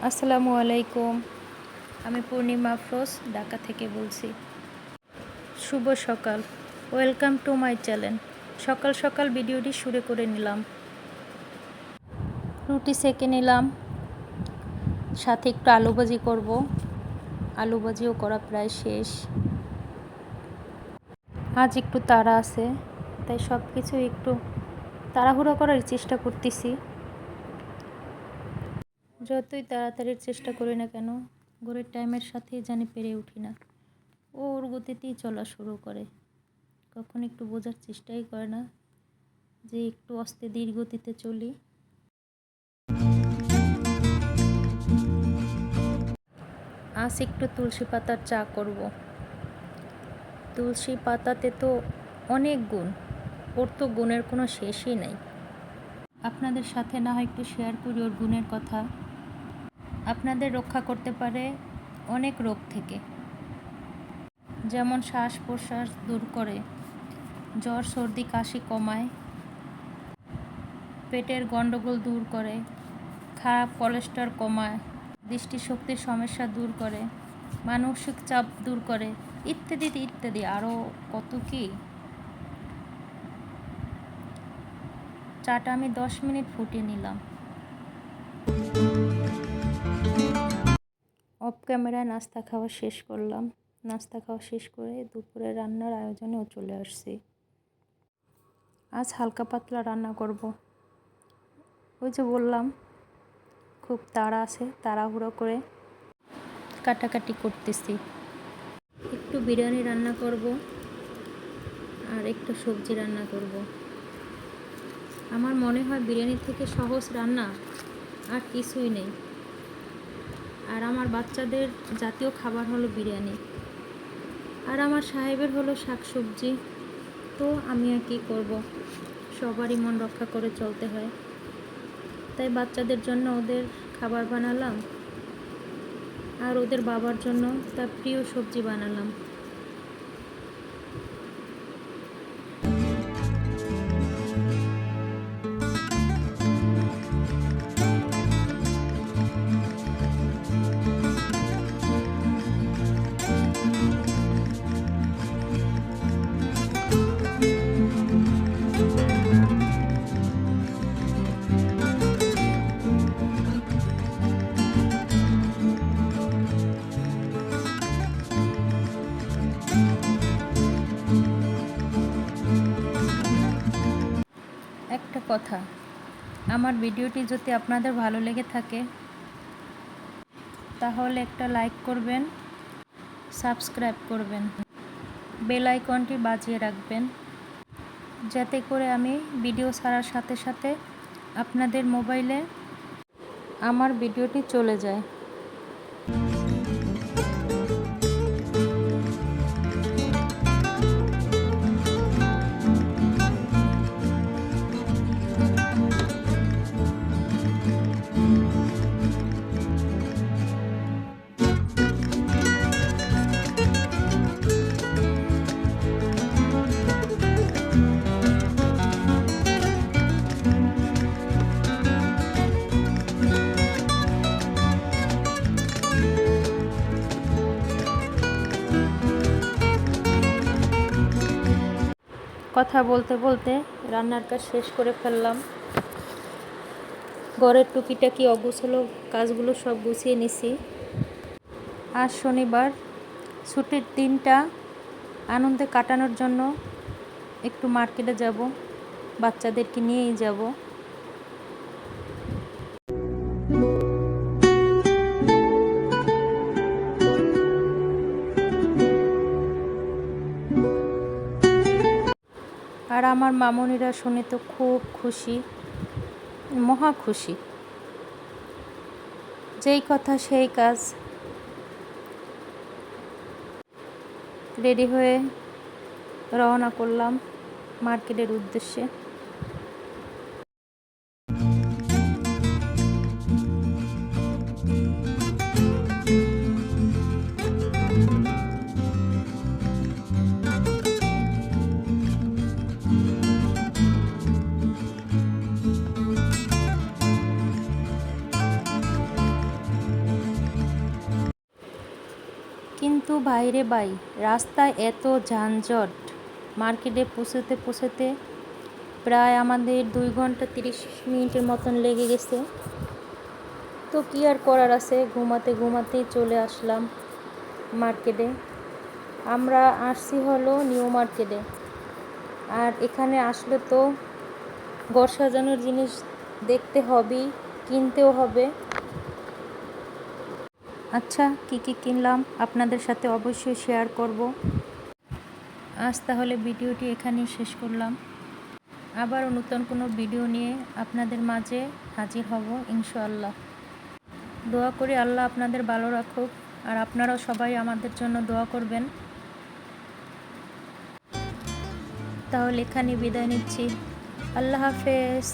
আসসালামু আলাইকুম, আমি পূর্ণিমা আফরোজ ঢাকা থেকে বলছি। শুভ সকাল, ওয়েলকাম টু মাই চ্যানেল। সকাল সকাল ভিডিওটি শুরু করে নিলাম। রুটি সেঁকে নিলাম, সাথে একটু আলু ভাজি করব। আলু ভাজিও করা প্রায় শেষ। আজ একটু তাড়া আছে, তাই সব কিছু একটু তাড়াহুড়ো করার চেষ্টা করতেছি। যতই তাড়াতাড়ির চেষ্টা করি না কেন, ঘড়ির টাইমের সাথেই জানি পেরে উঠি না। ওর গতিতেই চলা শুরু করে, কখন একটু বোঝার চেষ্টাই করে না যে একটু আস্তে ধীর গতিতে চলি। আজ একটু তুলসী পাতার চা করব। তুলসী পাতাতে তো অনেক গুণ, ওর তো গুণের কোনো শেষই নাই। আপনাদের সাথে না হয় একটু শেয়ার করি ওর গুণের কথা। আপনাদের রক্ষা করতে পারে অনেক রোগ থেকে, যেমন শ্বাস প্রশ্বাস দূর করে, জ্বর সর্দি কাশি কমায়, পেটের গণ্ডগোল দূর করে, খারাপ কোলেস্টেরল কমায়, দৃষ্টিশক্তির সমস্যা দূর করে, মানসিক চাপ দূর করে, ইত্যাদি ইত্যাদি আরও কত কি। চাটা আমি 10 মিনিট ফুটিয়ে নিলাম। অফ ক্যামেরায় নাস্তা খাওয়া শেষ করলাম। নাস্তা খাওয়া শেষ করে দুপুরে রান্নার আয়োজনেও চলে আসছি। আজ হালকা পাতলা রান্না করব। ওই যে বললাম, খুব তাড়া আছে, তাড়াহুড়ো করে কাটাকাটি করতেছি। একটু বিরিয়ানি রান্না করব আর একটু সবজি রান্না করব। আমার মনে হয় বিরিয়ানির থেকে সহজ রান্না আর কিছুই নেই। আর আমার বাচ্চাদের জাতীয় খাবার হলো বিরিয়ানি, আর আমার সাহেবের হলো শাকসবজি। তো আমি আর কী করব, সবারই মন রক্ষা করে চলতে হয়। তাই বাচ্চাদের জন্য ওদের খাবার বানালাম, আর ওদের বাবার জন্য তার প্রিয় সবজি বানালাম। একটা কথা, আমার ভিডিওটি যদি আপনাদের ভালো লেগে থাকে তাহলে একটা লাইক করবেন, সাবস্ক্রাইব করবেন, বেল আইকনটি বাজিয়ে রাখবেন, যাতে করে আমি ভিডিও ছাড়ার সাথে সাথে আপনাদের মোবাইলে আমার ভিডিওটি চলে যায়। কথা বলতে বলতে রান্নার কাজ শেষ করে ফেললাম। ঘরের টুকিটাকি অগোছালো কাজগুলো সব গুছিয়ে নিছি। আজ শনিবার, ছুটির দিনটা আনন্দে কাটানোর জন্য একটু মার্কেটে যাব, বাচ্চাদেরকে নিয়েই যাব। আর আমার মামনিরা শুনে তো খুব খুশি, মহা খুশি। যেই কথা সেই কাজ। রেডি হয়ে রওনা করলাম মার্কেটের উদ্দেশ্যে। কিন্তু বাইরে রাস্তায় এত যানজট, মার্কেটে পৌঁছতে প্রায় আমাদের 2 ঘন্টা 30 মিনিটের মতন লেগে গেছে। তো কী আর করার আছে, ঘুমাতেই চলে আসলাম মার্কেটে। আমরা আসছি হলো নিউ মার্কেটে। আর এখানে আসলে তো ঘর সাজানোর জিনিস দেখতে হবেই, কিনতেও হবে। আচ্ছা, কী কিনলাম আপনাদের সাথে অবশ্যই শেয়ার করব। আজ তাহলে ভিডিওটি এখানেই শেষ করলাম। আবারও নতুন কোনো ভিডিও নিয়ে আপনাদের মাঝে হাজির হব ইনশাআল্লাহ। দোয়া করি আল্লাহ আপনাদের ভালো রাখুক, আর আপনারাও সবাই আমাদের জন্য দোয়া করবেন। তাহলে এখানে বিদায় নিচ্ছি। আল্লাহ হাফেজ।